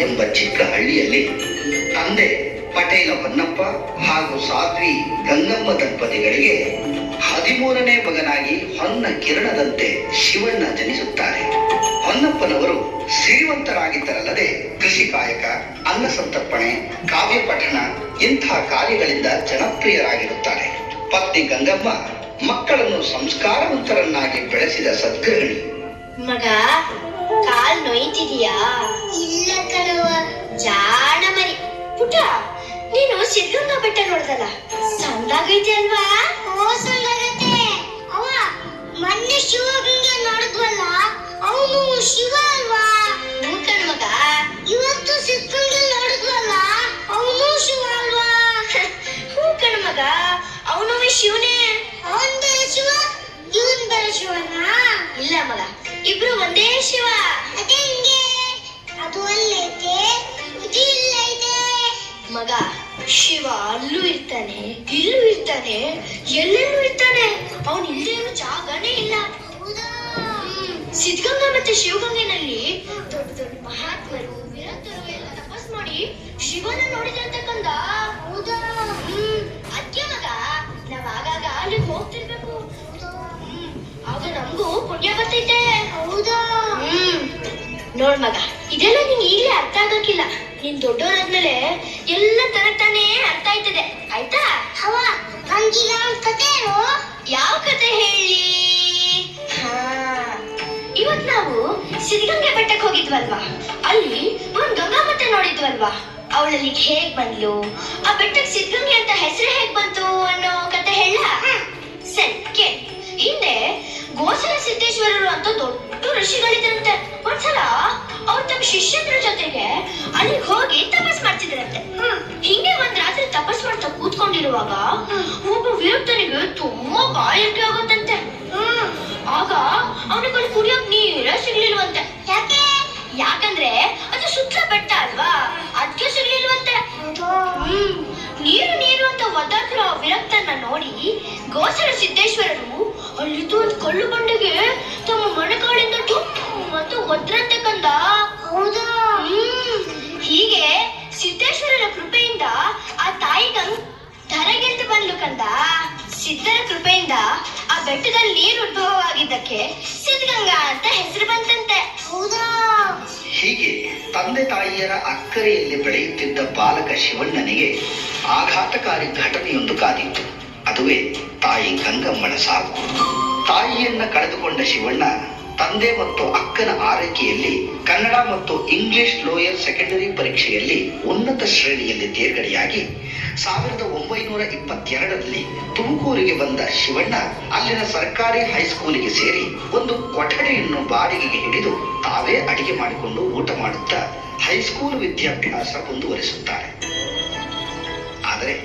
ಎಂಬ ಚಿಕ್ಕ ಹಳ್ಳಿಯಲ್ಲಿ ತಂದೆ ಪಟೇಲ ಹೊನ್ನಪ್ಪ ಹಾಗೂ ಸಾಧ್ವಿ ಗಂಗಮ್ಮ ದಂಪತಿಗಳಿಗೆ 13ನೇ ಮಗನಾಗಿ ಹೊನ್ನ ಕಿರಣದಂತೆ ಶಿವಣ್ಣ ಜನಿಸುತ್ತಾರೆ. ಹೊನ್ನಪ್ಪನವರು ಶ್ರೀಮಂತರಾಗಿದ್ದರಲ್ಲದೆ ಕೃಷಿ ಕಾಯಕ, ಅನ್ನ ಸಂತರ್ಪಣೆ, ಕಾವ್ಯ ಪಠಣ ಇಂಥ ಕಾರ್ಯಗಳಿಂದ ಜನಪ್ರಿಯರಾಗಿರುತ್ತಾರೆ. ಪತ್ನಿ ಗಂಗಮ್ಮ ಮಕ್ಕಳನ್ನು ಸಂಸ್ಕಾರವಂತರನ್ನಾಗಿ ಬೆಳೆಸಿದ ಸದ್ಗೃಹಿಣಿ. ಮಗ, ಕಾಲ್ ನೋಯ್ತಿದೀಯಾ? ಇಲ್ಲ ಕಣವ. ಜಾಣ ಮರಿ. ಪುಟ, ನೀನು ಸಿದ್ಧಗಂಗಾ ಬೆಟ್ಟ ನೋಡ್ದಲ್ಲ, ಸಂದಾಗೈತೆ ಅಲ್ವಾ? ಸಂದಾಗೈತೆ. ಅವ ಮೊನ್ನೆ ಶಿವಗಂಗೆ ನೋಡಿದ್ವಲ್ಲ, ಅವನು ಶಿವ ಅಲ್ವಾ? ಹ್ಞೂ ಕಣ್ ಮಗ. ಇವತ್ತು ಸಿದ್ಧಗಂಗೆ ನೋಡಿದ್ವಲ್ಲ, ಅವನು ಶಿವ ಅಲ್ವಾ? ಹ್ಞೂ ಕಣ್ ಮಗ, ಅವನು ಶಿವನೇ. ಅವನ್ ಬೇರೆ ಶಿವ, ಇವನ್ ಬೇರೆ ಶಿವನಾ? ಇಲ್ಲ ಮಗ, ಇಬ್ರು ಒಂದೇ ಶಿವ. ಅದೇಂಗೆ? ಅದು ಅಲ್ಲೈತೆ, ಇದು ಇಲ್ಲೈತೆ. ಮಗ, ಶಿವ ಅಲ್ಲೂ ಇರ್ತಾನೆ, ಇಲ್ಲೂ ಇರ್ತಾನೆ, ಎಲ್ಲೆಲ್ಲೂ ಇರ್ತಾನೆ. ಅವನು ಇಲ್ಲದೆ ಇರೋ ಜಾಗನೇ ಇಲ್ಲ. ಹೌದಾ? ಸಿದ್ಧಗಂಗಾ ಮತ್ತೆ ಶಿವಗಂಗೆನಲ್ಲಿ ದೊಡ್ಡ ದೊಡ್ಡ ಮಹಾತ್ಮರು, ವಿರಕ್ತರು ಎಲ್ಲ ತಪಸ್ ಮಾಡಿ ಶಿವನ ನೋಡಿದಂತೆ ಕಂದ. ಹೌದಾ? ಅದ್ಕೆ ಮಗ, ನಾವ್ ಆಗಾಗ ಅಲ್ಲಿಗೆ ಹೋಗ್ತಿರ್ಬೇಕು. ಆಗ ನಮಗೂ ಪುಣ್ಯ ಬರ್ತೈತೆ. ಹೌದಾ? ನೋಡ್ ಮಗ, ಇದೆಲ್ಲ ನಿಂಗೆ ಈಗಲೇ ಅರ್ಥ ಆಗಕ್ಕಿಲ್ಲ. ನೀನ್ ದೊಡ್ಡವರಾದ್ಮೇಲೆ ಎಲ್ಲ ತಾನೇ ಅರ್ಥ ಆಯ್ತದೆ, ಆಯ್ತಾ? ಅವ ನಂಗೀಗ ಒಂದ್ ಕತೆ ಹೇಳು. ಯಾವ ಕತೆ ಹೇಳಿ? ಇವತ್ ನಾವು ಸಿದ್ಧಗಂಗೆ ಬೆಟ್ಟಕ್ಕೆ ಹೋಗಿದ್ವಲ್ವಾ, ಅಲ್ಲಿ ಒಂದ್ ಗಂಗಾಮತ್ತೆ ನೋಡಿದ್ವಲ್ವಾ. ಅವಳಲ್ಲಿ ಹೇಗ್ ಬಂದ್ಲು, ಆ ಬೆಟ್ಟಕ್ಕೆ ಸಿದ್ಧಗಂಗೆ ಅಂತ ಹೆಸರು ಹೇಗ್ ಬಂತು ಅನ್ನೋ ಕತೆ ಹೇಳ. ಸರಿ ಕೇಳಿ. ಹಿಂದೆ ಗೋಸಲ ಸಿದ್ದೇಶ್ವರರು ಅಂತ ದೊಡ್ಡ ಋಷಿಗಳಿದ್ರಂತೆ. ಒಂದ್ಸಲ ಅವ್ರು ತಮ್ಮ ಶಿಷ್ಯರ ಜೊತೆಗೆ ಅಲ್ಲಿಗೆ ಹೋಗಿ ತಪಸ್ ಮಾಡ್ತಿದ್ರಂತೆ. ಹಿಂಗೆ ಒಂದ್ ರಾತ್ರಿ ತಪಸ್ ಮಾಡ್ತಾ ಕೂತ್ಕೊಂಡಿರುವಾಗ ಒಬ್ಬ ವಿರಕ್ತನಿಗೆ ತುಂಬಾ ಬಾಯಾರಿಕೆ ಆಗುತ್ತಂತೆ. ಆಗ ಅವನಿಗೆ ಕುಡಿಯೋಕ್ ನೀರೇ ಸಿಗ್ಲಿಲ್ವಂತೆ. ಯಾಕೆ? ಯಾಕಂದ್ರೆ ಅದು ಸುತ್ತಲ ಬೆಟ್ಟ ಅಲ್ವಾ, ಅದಕ್ಕೆ ಸಿಗ್ಲಿಲ್ವಂತೆ. ನೀರು ನೀರು ಅಂತ ಒದ್ದಾಡ್ತಿರೋ ವಿರಕ್ತನ ನೋಡಿ ಗೋಸಲ ಸಿದ್ದೇಶ್ವರರು ಅಲ್ಲಿದ್ದು ಒಂದು ಕಳ್ಳು ಬಂಡೆಗೆ ತಮ್ಮ ಮೊಣಕಾಲಿಂದ ಮತ್ತು ಒದ್ರಂತೆ ಕಂದ. ಹೌದಾ? ಹೀಗೆ ಸಿದ್ದೇಶ್ವರರ ಕೃಪೆಯಿಂದ ಆ ತಾಯಿ ಧರೆಗೆಂದು ಬಂದ್ಲು ಕಂದ. ಸಿದ್ಧರ ಕೃಪೆಯಿಂದ ಆ ಬೆಟ್ಟದಲ್ಲಿ ನೀರು ಉದ್ಭವವಾಗಿದ್ದಕ್ಕೆ ಸಿದ್ಧಗಂಗಾ ಅಂತ ಹೆಸರು ಬಂತಂತೆ. ಹೌದಾ? ಹೀಗೆ ತಂದೆ ತಾಯಿಯರ ಅಕ್ಕರೆಯಲ್ಲಿ ಬೆಳೆಯುತ್ತಿದ್ದ ಬಾಲಕ ಶಿವಣ್ಣನಿಗೆ ಆಘಾತಕಾರಿ ಘಟನೆಯೊಂದು ಕಾದಿತ್ತು. ಅದುವೇ ತಾಯಿ ಗಂಗಮ್ಮನ ಸಾವು. ತಾಯಿಯನ್ನ ಕಳೆದುಕೊಂಡ ಶಿವಣ್ಣ ತಂದೆ ಮತ್ತು ಅಕ್ಕನ ಆರೈಕೆಯಲ್ಲಿ ಕನ್ನಡ ಮತ್ತು ಇಂಗ್ಲಿಷ್ ಲೋಯರ್ ಸೆಕೆಂಡರಿ ಪರೀಕ್ಷೆಯಲ್ಲಿ ಉನ್ನತ ಶ್ರೇಣಿಯಲ್ಲಿ ತೇರ್ಗಡೆಯಾಗಿ 1922ರಲ್ಲಿ ತುಮಕೂರಿಗೆ ಬಂದ ಶಿವಣ್ಣ ಅಲ್ಲಿನ ಸರ್ಕಾರಿ ಹೈಸ್ಕೂಲಿಗೆ ಸೇರಿ ಒಂದು ಕೊಠಡಿಯನ್ನು ಬಾಡಿಗೆಗೆ ಹಿಡಿದು ತಾವೇ ಅಡಿಗೆ ಮಾಡಿಕೊಂಡು ಊಟ ಮಾಡುತ್ತಾ ಹೈಸ್ಕೂಲ್ ವಿದ್ಯಾಭ್ಯಾಸ ಮುಂದುವರಿಸುತ್ತಾರೆ. ಆದರೆ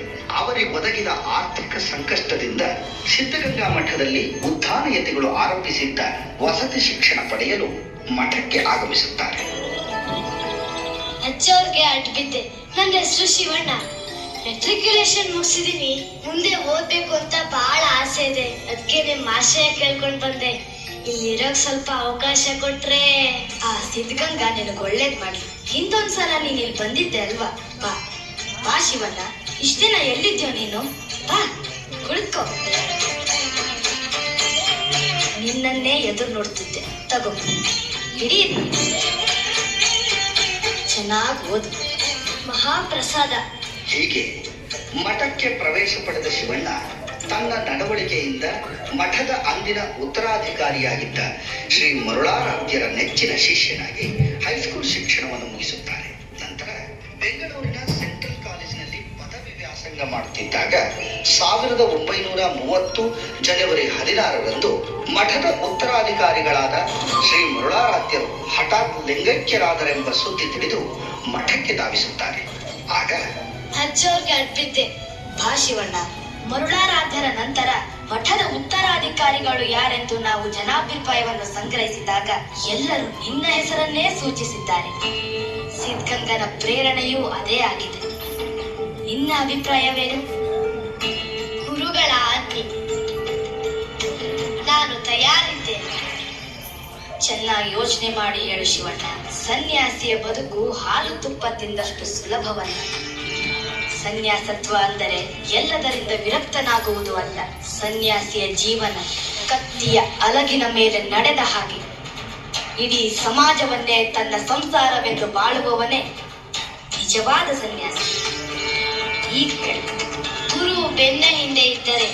ಅವರಿಗೆ ಒದಗಿದ ಆರ್ಥಿಕ ಸಂಕಷ್ಟದಿಂದ ಸಿದ್ಧಗಂಗಾ ಮಠದಲ್ಲಿ ಉದ್ಧಾನಯತಿಗಳು ಆರಂಭಿಸಿದ್ದ ವಸತಿ ಶಿಕ್ಷಣ ಪಡೆಯಲು ಮಠಕ್ಕೆ ಆಗಮಿಸುತ್ತಾರೆ. ಅಜ್ಜವ್ರಿಗೆ ಅಡ್ಬಿದ್ದೆ. ನನ್ನ ಹೆಸರು ಶಿವಣ್ಣ, ಮೆಟ್ರಿಕ್ಯುಲೇಷನ್ ಮುಗಿಸಿದೀನಿ. ಮುಂದೆ ಓದ್ಬೇಕು ಅಂತ ಬಹಳ ಆಸೆ ಇದೆ. ಅದಕ್ಕೆ ನಿಮ್ ಆಶಯ ಕೇಳ್ಕೊಂಡ್ ಬಂದೆ. ಇಲ್ಲಿರೋಕ್ ಸ್ವಲ್ಪ ಅವಕಾಶ ಕೊಟ್ರೆ ಆ ಸಿದ್ಧಗಂಗಾ ನಿನಗೆ ಒಳ್ಳೇದ್ ಮಾಡ್ಲಿ. ಹಿಂದೊಂದ್ಸಲ ನೀನ್ ಇಲ್ಲಿ ಬಂದಿದ್ದೆ ಅಲ್ವಾ? ಬಾ ಬಾ ಶಿವಣ್ಣ, ಇಷ್ಟ ದಿನ ಎಲ್ಲಿದ್ಯೋ ನೀನು? ಬಾ ಕುಳಿತ್ಕೋ. ನಿನ್ನನ್ನೇ ಎದುರು ನೋಡ್ತಿದ್ದೆ. ತಗೋ, ಇಡೀ ಚೆನ್ನಾಗಿ ಓದು, ಮಹಾಪ್ರಸಾದ. ಹೀಗೆ ಮಠಕ್ಕೆ ಪ್ರವೇಶ ಪಡೆದ ಶಿವಣ್ಣ ತನ್ನ ನಡವಳಿಕೆಯಿಂದ ಮಠದ ಅಂದಿನ ಉತ್ತರಾಧಿಕಾರಿಯಾಗಿದ್ದ ಶ್ರೀ ಮರುಳಾರಾಧ್ಯರ ನೆಚ್ಚಿನ ಶಿಷ್ಯನಾಗಿ ಹೈಸ್ಕೂಲ್ ಶಿಕ್ಷಣವನ್ನು ಮುಗಿಸುತ್ತಾರೆ. ನಂತರ ಬೆಂಗಳೂರಿನ ಸೆಂಟ್ರಲ್ ಕಾಲೇಜಿನಲ್ಲಿ ಪದವಿ ವ್ಯಾಸಂಗ ಮಾಡುತ್ತಿದ್ದಾಗ 1930 ಜನವರಿ 16ರಂದು ಮಠದ ಉತ್ತರಾಧಿಕಾರಿಗಳಾದ ಶ್ರೀ ಮರುಳಾರಾಧ್ಯರು ಹಠಾತ್ ಲಿಂಗೈಕ್ಯರಾದರೆಂಬ ಸುದ್ದಿ ತಿಳಿದು ಮಠಕ್ಕೆ ಧಾವಿಸುತ್ತಾರೆ. ಆಗ ಅಜ್ಜವ್ರಿಗೆ ಅಡ್ಬಿದ್ದೆ. ಬಾ ಶಿವಣ್ಣ, ಮರುಳಾರಾಧ್ಯರ ನಂತರ ಮಠದ ಉತ್ತರಾಧಿಕಾರಿಗಳು ಯಾರೆಂದು ನಾವು ಜನಾಭಿಪ್ರಾಯವನ್ನು ಸಂಗ್ರಹಿಸಿದಾಗ ಎಲ್ಲರೂ ನಿನ್ನ ಹೆಸರನ್ನೇ ಸೂಚಿಸಿದ್ದಾರೆ. ಸಿದ್ಧಗಂಗನ ಪ್ರೇರಣೆಯೂ ಅದೇ ಆಗಿದೆ. ನಿನ್ನ ಅಭಿಪ್ರಾಯವೇನು? ಗುರುಗಳ ಆಜ್ಞೆ. ನಾನು ತಯಾರಿದ್ದೇನೆ. ಚೆನ್ನಾಗಿ ಯೋಚನೆ ಮಾಡಿ ಹೇಳು ಶಿವಣ್ಣ. ಸನ್ಯಾಸಿಯ ಬದುಕು ಹಾಲು ತುಪ್ಪ ತಿಂದಷ್ಟು ಸುಲಭವಲ್ಲ. ಸನ್ಯಾಸತ್ವ ಅಂದರೆ ಎಲ್ಲದರಿಂದ ವಿರಕ್ತನಾಗುವುದು ಅಲ್ಲ. ಸನ್ಯಾಸಿಯ ಜೀವನ ಕತ್ತಿಯ ಅಲಗಿನ ಮೇಲೆ ನಡೆದ ಹಾಗೆ. ಇಡೀ ಸಮಾಜವನ್ನೇ ತನ್ನ ಸಂಸಾರವೆಂದು ಬಾಳುವವನೇ ನಿಜವಾದ ಸನ್ಯಾಸಿ. ಈಗ ಹೇಳಿ, ಗುರು ಬೆನ್ನ ಹಿಂದೆ ಇದ್ದರೆ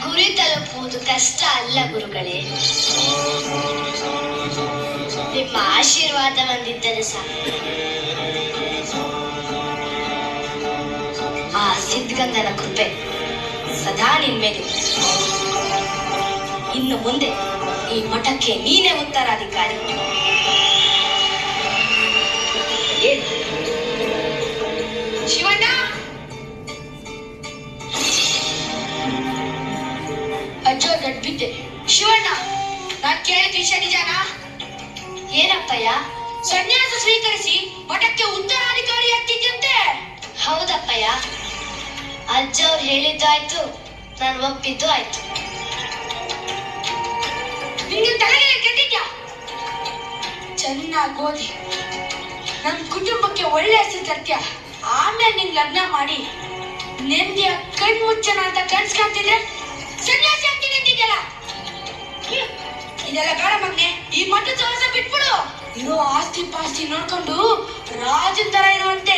ಗುರಿ ತಲುಪುವುದು ಕಷ್ಟ ಅಲ್ಲ ಗುರುಗಳೇ. ನಿಮ್ಮ ಆಶೀರ್ವಾದ ಬಂದಿದ್ದರೆ ಸಾಕು. ಆ ಸಿದ್ಧಗಂಗನ ಕೃಪೆ ಸದಾ ನಿನ್ಮೇಲೆ. ಇನ್ನು ಮುಂದೆ ಈ ಮಠಕ್ಕೆ ನೀನೇ ಉತ್ತರಾಧಿಕಾರಿ. ಶಿವಣ್ಣ, ಅಜ್ಜೋ ಗಡ್ಬಿದ್ದೆ. ಶಿವಣ್ಣ, ನಾನ್ ಕೇಳಿದ ವಿಷಯ ನಿಜಾನಾ? ಏನಪ್ಪಯ್ಯ? ಸನ್ಯಾಸ ಸ್ವೀಕರಿಸಿ ಮಠಕ್ಕೆ ಉತ್ತರಾಧಿಕಾರಿ ಆಗ್ತಿದ್ಯಂತೆ. ಹೌದಪ್ಪಯ್ಯ, ಅಜ್ಜವ್ರು ಹೇಳಿದ್ದಾಯ್ತು, ನಾನು ಒಪ್ಪಿದ್ದು ಆಯ್ತು. ನಿಂಗೆ ತಲೆಗೆ ಕೆಟ್ಟಿದ್ಯಾ? ಚೆನ್ನಾಗಿ ಓದಿ ನಮ್ ಕುಟುಂಬಕ್ಕೆ ಒಳ್ಳೆ ಹೆಸರು ತರ್ತೀಯ. ಆಮೇಲೆ ನಿಂಗೆ ಲಗ್ನ ಮಾಡಿ ನೆಮ್ಮದಿಯ ಕಣ್ ಮುಚ್ಚನ ಅಂತ ಕನ್ಸ್ ಕಾಣ್ತಿದ್ರೆ ಸನ್ಯಾಸಿ ಆಗ್ತೀನಿ ಅಂತಿದ್ಯಲ್ಲ. ಇದೆಲ್ಲ ಬೇಡ ಮಗ್ನೆ, ಈ ಮಠದ ಸಹವಾಸ ಬಿಟ್ಬಿಡು. ಇರೋ ಆಸ್ತಿ ಪಾಸ್ತಿ ನೋಡ್ಕೊಂಡು ರಾಜನ್ ತರ ಇರುವಂತೆ.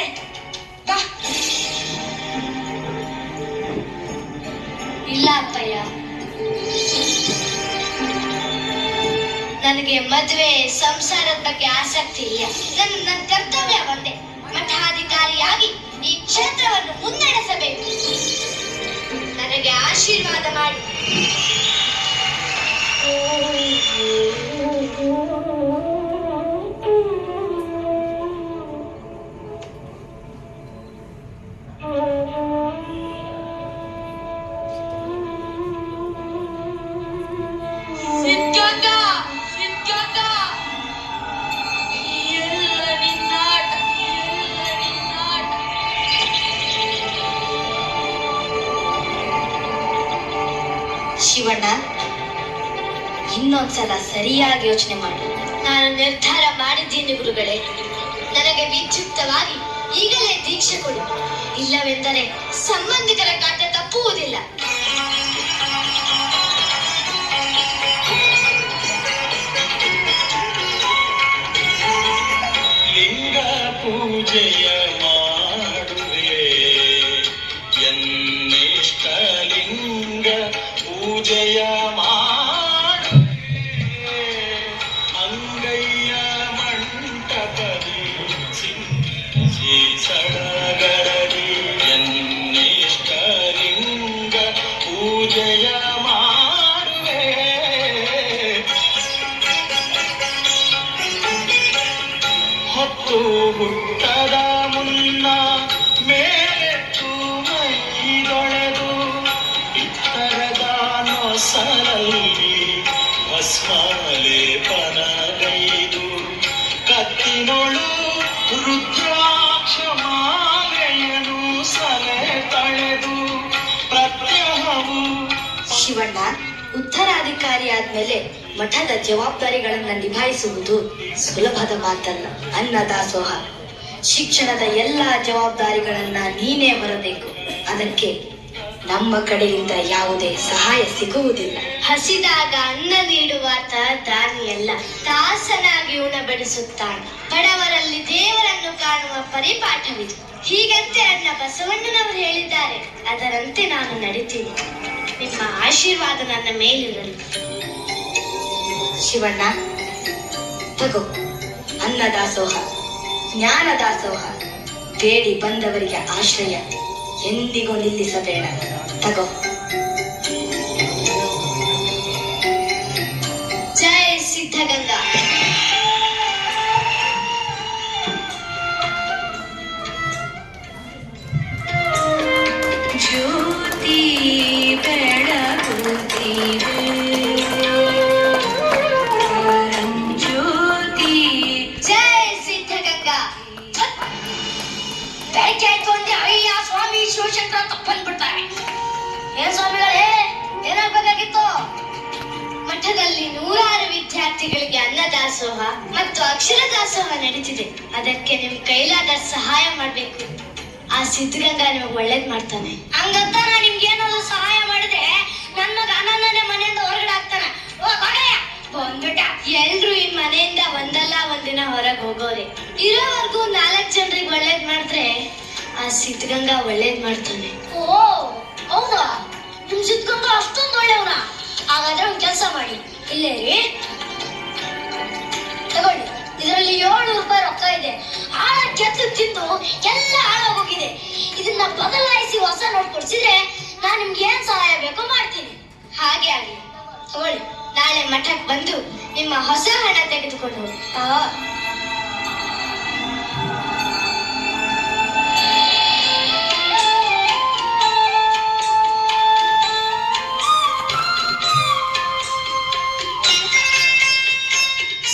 ಇಲ್ಲ ಅಪ್ಪಯ್ಯ, ನನಗೆ ಮದುವೆ ಸಂಸಾರದ ಬಗ್ಗೆ ಆಸಕ್ತಿ ಇಲ್ಲ. ನನ್ನ ಕರ್ತವ್ಯ ಒಂದೇ, ಮಠಾಧಿಕಾರಿಯಾಗಿ ಈ ಕ್ಷೇತ್ರವನ್ನು ಮುನ್ನಡೆಸಬೇಕು. ನನಗೆ ಆಶೀರ್ವಾದ ಮಾಡಿ. ಶಿವಣ್ಣ, ಇನ್ನೊಂದ್ಸಲ ಸರಿಯಾಗಿ ಯೋಚನೆ ಮಾಡಿ. ನಾನು ನಿರ್ಧಾರ ಮಾಡಿದ್ದೀನಿ ಗುರುಗಳೇ. ನನಗೆ ವಿದ್ಯುಕ್ತವಾಗಿ ಈಗಲೇ ದೀಕ್ಷೆ ಕೊಡಿ. ಇಲ್ಲವೆಂದರೆ ಸಂಬಂಧಿಕರ ಖಾತೆ ತಪ್ಪುವುದಿಲ್ಲ. ಲಿಂಗ ಪೂಜೆಯ ಮಾಡುವೆ ಎನ್ನಿಷ್ಟ ಲಿಂಗ ಪೂಜೆಯ ಮಾಡುವೆ ಅಂಗಯ್ಯ ಮಂಟಪದಿ ಸಿಂಚಿ ಸಡಗರದಿ ಎನ್ನಿಷ್ಟ ಲಿಂಗ ಪೂಜೆಯ ಮಾಡುವೆ ಹೊತ್ತು ಹುಟ್ಟದ ಮುನ್ನ ಮೇಲೆತ್ತು ಮೈದೊಳೆದು ಇತ್ತರದ ನೊಸರಲ್ಲಿ ಭಸ್ಮಲೇಪನಗೈದು ಕತ್ತಿನೊಳು ರುದ್ರಾಕ್ಷ ಮಾಲೆಯನು ಸಲೆ ತಳೆದು ಪ್ರತ್ಯಹವು. ಶಿವಣ್ಣ, ಉತ್ತರಾಧಿಕಾರಿ ಆದ್ಮೇಲೆ ಮಠದ ಜವಾಬ್ದಾರಿಗಳನ್ನ ನಿಭಾಯಿಸುವುದು ಸುಲಭದ ಮಾತಲ್ಲ. ಅನ್ನದಾಸೋಹ, ಶಿಕ್ಷಣದ ಎಲ್ಲಾ ಜವಾಬ್ದಾರಿಗಳನ್ನ ನೀನೇ ಹೊರಬೇಕು. ಅದಕ್ಕೆ ನಮ್ಮ ಕಡೆಯಿಂದ ಯಾವುದೇ ಸಹಾಯ ಸಿಗುವುದಿಲ್ಲ. ಹಸಿದಾಗ ಅನ್ನ ನೀಡುವಾತ ದಾನಿಯಲ್ಲ, ದಾಸನಾಗಿ ಉಣಬಡಿಸುತ್ತಾನೆ. ಬಡವರಲ್ಲಿ ದೇವರನ್ನು ಕಾಣುವ ಪರಿಪಾಠವಿದು. ಹೀಗಂತೆ ಅಣ್ಣ ಬಸವಣ್ಣನವರು ಹೇಳಿದ್ದಾರೆ. ಅದರಂತೆ ನಾನು ನಡೀತೀನಿ. ನಿಮ್ಮ ಆಶೀರ್ವಾದ ನನ್ನ ಮೇಲಿರಲಿ. ಶಿವಣ್ಣ, ತಗೋ ಅನ್ನದಾಸೋಹ, ಜ್ಞಾನದಾಸೋಹ. ಬೇಡಿ ಬಂದವರಿಗೆ ಆಶ್ರಯ ಎಂದಿಗೂ ನಿಲ್ಲಿಸಬೇಡ. ತಗೋ. ಜೈ ಸಿದ್ಧಗಂಗಾ. ಜ್ಯೋತಿ ಬೆಳಗುತ್ತಿದೆ, ಜ್ಯೋತಿ. ಜೈ ಸಿದ್ಧಗಂಗಾ. ಬೆಳಗಾಯ್ತು ಅಂದ್ರೆ ಅಯ್ಯ ಸ್ವಾಮಿ ಶಿವಶಂಕರ ತಪ್ಪಂದ್ಬಿಡ್ತಾರೆ. ಏನ್ ಸ್ವಾಮಿಗಳೇ, ಏನಾಗ್ಬೇಕಾಗಿತ್ತು? ಮಠ ಮಠದಲ್ಲಿ 100 ವಿದ್ಯಾರ್ಥಿಗಳಿಗೆ ಅನ್ನದಾಸೋಹ ಮತ್ತು ಅಕ್ಷರ ದಾಸೋಹ ನಡೀತಿದೆ. ಅದಕ್ಕೆ ನಿಮ್ ಕೈಲಾದ ಸಹಾಯ ಮಾಡ್ಬೇಕು. ಆ ಸಿದ್ಧಗಂಗಾ ನಿಮ್ಗೆ ಒಳ್ಳೇದ್ ಮಾಡ್ತಾನೆ. ಹಂಗಂತ ನಾ ನಿಮ್ಗೆ ಏನಾದ್ರು ಸಹಾಯ ಮಾಡಿದ್ರೆ ನನ್ನ ಮಗ ನನ್ನನ್ನೇ ಮನೆಯಿಂದ ಹೊರಗಡೆ ಹಾಕ್ತಾನೆ. ಬಂದ್ಬಿಟ್ಟ. ಎಲ್ರು ಈ ಮನೆಯಿಂದ ಒಂದಲ್ಲ ಒಂದಿನ ಹೊರಗೆ ಹೋಗೋರೆ. ಇರೋವರೆಗೂ 4 ಜನರಿಗೆ ಒಳ್ಳೇದ್ ಮಾಡಿದ್ರೆ ಆ ಸಿದ್ಧಗಂಗಾ ಒಳ್ಳೇದ್ ಮಾಡ್ತಾನೆ. ಓ ಹೌದಾ? ನಿಮ್ ಸಿದ್ಧಗಂಗಾ ಅಷ್ಟೊಂದು ಒಳ್ಳೆಯವನ? ಹಾಗಾದ್ರೆ ಒಂದ್ ಕೆಲಸ ಮಾಡಿ, ಇಲ್ಲೇ ರೀ ತಗೊಳ್ಳಿ. ಇದರಲ್ಲಿ 700 ರೂಪಾಯಿ ರೊಕ್ಕ ಇದೆ. ಆಳ ಕೆತ್ತು ತಿಂದು ಎಲ್ಲ ಹಾಳಾಗೋಗಿದೆ. ಇದನ್ನ ಬದಲಾಯಿಸಿ ಹೊಸ ನೋಟ್ ಕೊಡ್ಸಿದ್ರೆ ನಾನ್ ನಿಮ್ಗೆ ಏನ್ ಸಹಾಯ ಬೇಕೋ ಮಾಡ್ತೀನಿ. ಹಾಗೆ ಆಗ್ಲಿ, ತಗೊಳ್ಳಿ. ನಾಳೆ ಮಠಕ್ಕೆ ಬಂದು ನಿಮ್ಮ ಹೊಸ ಹಣ ತೆಗೆದುಕೊಂಡು ಹೋಗಿ.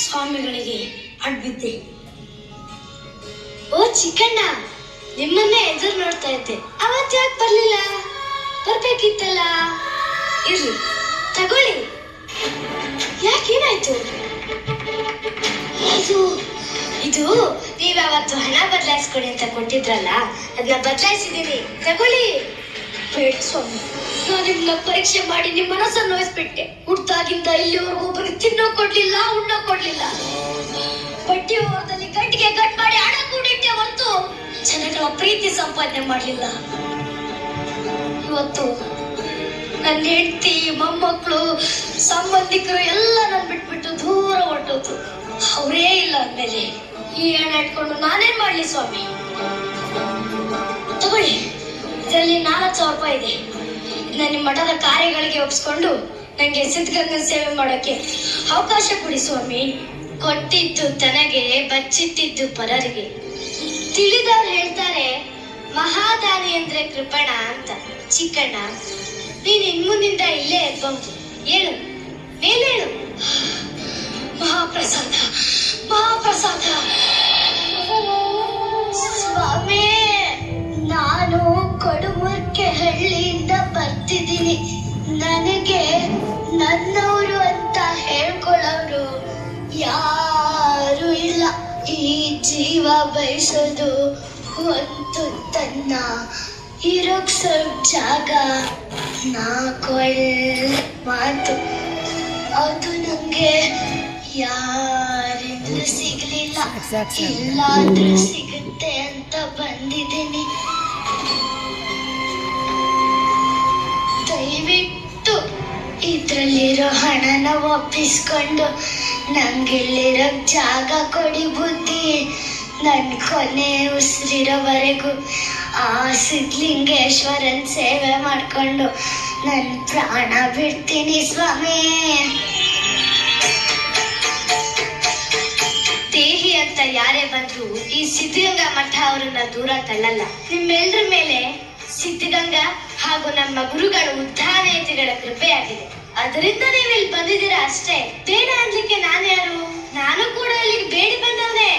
ಸ್ವಾಮಿಗಳಿಗೆ ಅಡ್ಬಿದ್ದೆ. ಓ ಚಿಕ್ಕಣ್ಣ, ನಿಮ್ಮನ್ನೇ ಎದುರು ನೋಡ್ತಾ ಇದ್ದೆ. ಅವತ್ತು ಯಾಕೆ ಬರ್ಲಿಲ್ಲ? ಬರ್ಬೇಕಿತ್ತಲ್ಲ. ಇರ್ಲಿ ತಗೊಳ್ಳಿ. ಯಾಕೇನಾಯ್ತು? ಇದು ನೀವತ್ತು ಹಣ ಬದಲಾಯಿಸ್ಕೊಡಿ ಅಂತ ಕೊಟ್ಟಿದ್ರಲ್ಲ, ಅದನ್ನ ಬದಲಾಯಿಸಿದೀನಿ, ತಗೊಳ್ಳಿ. ಬೇಡ ಸ್ವಾಮಿ, ನಾನು ನಿಮ್ನ ಪರೀಕ್ಷೆ ಮಾಡಿ ನಿಮ್ ಮನಸ್ಸನ್ನು ನೋಯಿಸ್ಬಿಟ್ಟೆ. ಹುಟ್ಟಾಗಿಂದ ಇಲ್ಲಿವರೆಗೂ ಒಬ್ಬರಿಗೆ ತಿನ್ನೋ ಕೊಡ್ಲಿಲ್ಲ, ಉಣ್ಣೋ ಕೊಡ್ಲಿಲ್ಲ. ಬಡ್ಡಿ ಓರದಲ್ಲಿ ಗಟ್ಟಿಗೆ ಗಟ್ ಮಾಡಿ ಹಣ ಕೂಡಿಟ್ಟೆ ಹೊರತು ಜನಗಳ ಪ್ರೀತಿ ಸಂಪಾದನೆ ಮಾಡ್ಲಿಲ್ಲ. ಇವತ್ತು ನನ್ನ ಹೆಂಡತಿ, ಮೊಮ್ಮಕ್ಕಳು, ಸಂಬಂಧಿಕರು ಎಲ್ಲ ನನ್ ಬಿಟ್ಬಿಟ್ಟು ದೂರ ಹೊರಟೋದು. ಅವರೇ ಇಲ್ಲ ಅಂದ್ಮೇಲೆ ಈ ಹಣ ಇಟ್ಕೊಂಡು ನಾನೇನ್ ಮಾಡ್ಲಿ ಸ್ವಾಮಿ? ತಗೊಳ್ಳಿ, ಇದರಲ್ಲಿ 4,000 ರೂಪಾಯಿ ಇದೆ. ಇದನ್ನ ನಿಮ್ಮ ಮಠದ ಕಾರ್ಯಗಳಿಗೆ ಒಪ್ಪಿಸ್ಕೊಂಡು ನಂಗೆ ಸಿದ್ಧಗಂಗನ ಸೇವೆ ಮಾಡೋಕೆ ಅವಕಾಶ ಕೊಡಿ ಸ್ವಾಮಿ. ಕೊಟ್ಟಿದ್ದು ತನಗೆ, ಬಚ್ಚಿಟ್ಟಿದ್ದು ಪರರಿಗೆ. ತಿಳಿದವ್ರು ಹೇಳ್ತಾರೆ, ಮಹಾದಾನಿ ಅಂದ್ರೆ ಕೃಪಣ ಅಂತ. ಚಿಕ್ಕಣ್ಣ, ನೀನ್ ಇನ್ಮುಂದಿಂದ ಇಲ್ಲೇ ಇರ್ಬಹುದು. ಹೇಳು, ಮೇಲೇಳು. ಮಹಾಪ್ರಸಾದ, ಮಹಾಪ್ರಸಾದ. ಸ್ವಾಮಿ, ನಾನು ಕೊಡುಮುರ್ಕೆ ಹಳ್ಳಿಯಿಂದ ಬರ್ತಿದ್ದೀನಿ. ನನಗೆ ನನ್ನವರು ಅಂತ ಹೇಳ್ಕೊಳ್ಳೋರು ಯಾರು ಇಲ್ಲ. ಈ ಜೀವ ಬಯಸೋದು ಒಂದು ತನ್ನ ಇರೋಕ್ ಸ್ವಲ್ಪ ಜಾಗ, ಮಾತು, ಅದು ನಂಗೆ ಯಾರಿಂದಲೂ ಸಿಗ್ಲಿಲ್ಲ. ಎಲ್ಲಾದ್ರೂ ಸಿಗುತ್ತೆ ಅಂತ ಬಂದಿದ್ದೀನಿ. ದಯವಿಟ್ಟು ಇದ್ರಲ್ಲಿರೋ ಹಣನ ಒಪ್ಪಿಸ್ಕೊಂಡು ನಂಗಿಲ್ಲಿರೋ ಜಾಗ ಕೊಡಿ ಬುದ್ಧಿ. ನನ್ ಕೊನೆ ಉಸಿರಿರೋವರೆಗೂ ಆ ಸಿದ್ಧಲಿಂಗೇಶ್ವರನ್ ಸೇವೆ ಮಾಡ್ಕೊಂಡು ನನ್ ಪ್ರಾಣ ಬಿಡ್ತೀನಿ ಸ್ವಾಮಿ. ದೇಹಿ ಅಂತ ಯಾರೇ ಬಂದ್ರು ಈ ಸಿದ್ಧಗಂಗಾ ಮಠ ಅವರನ್ನ ದೂರ ತಳ್ಳಲ್ಲ. ನಿಮ್ಮೆಲ್ಲರ ಮೇಲೆ ಸಿದ್ಧಗಂಗಾ ಹಾಗೂ ನಮ್ಮ ಗುರುಗಳ ಉದ್ಧಾನೇತಿಗಳ ಕೃಪೆಯಾಗಿದೆ. ಅದರಿಂದ ನೀವು ಇಲ್ಲಿ ಬಂದಿದ್ದೀರಾ ಅಷ್ಟೇ. ಬೇಡ ಅನ್ಲಿಕ್ಕೆ ನಾನು ಯಾರು? ನಾನು ಕೂಡ ಇಲ್ಲಿಗೆ ಬೇಡಿ ಬಂದವನೇ.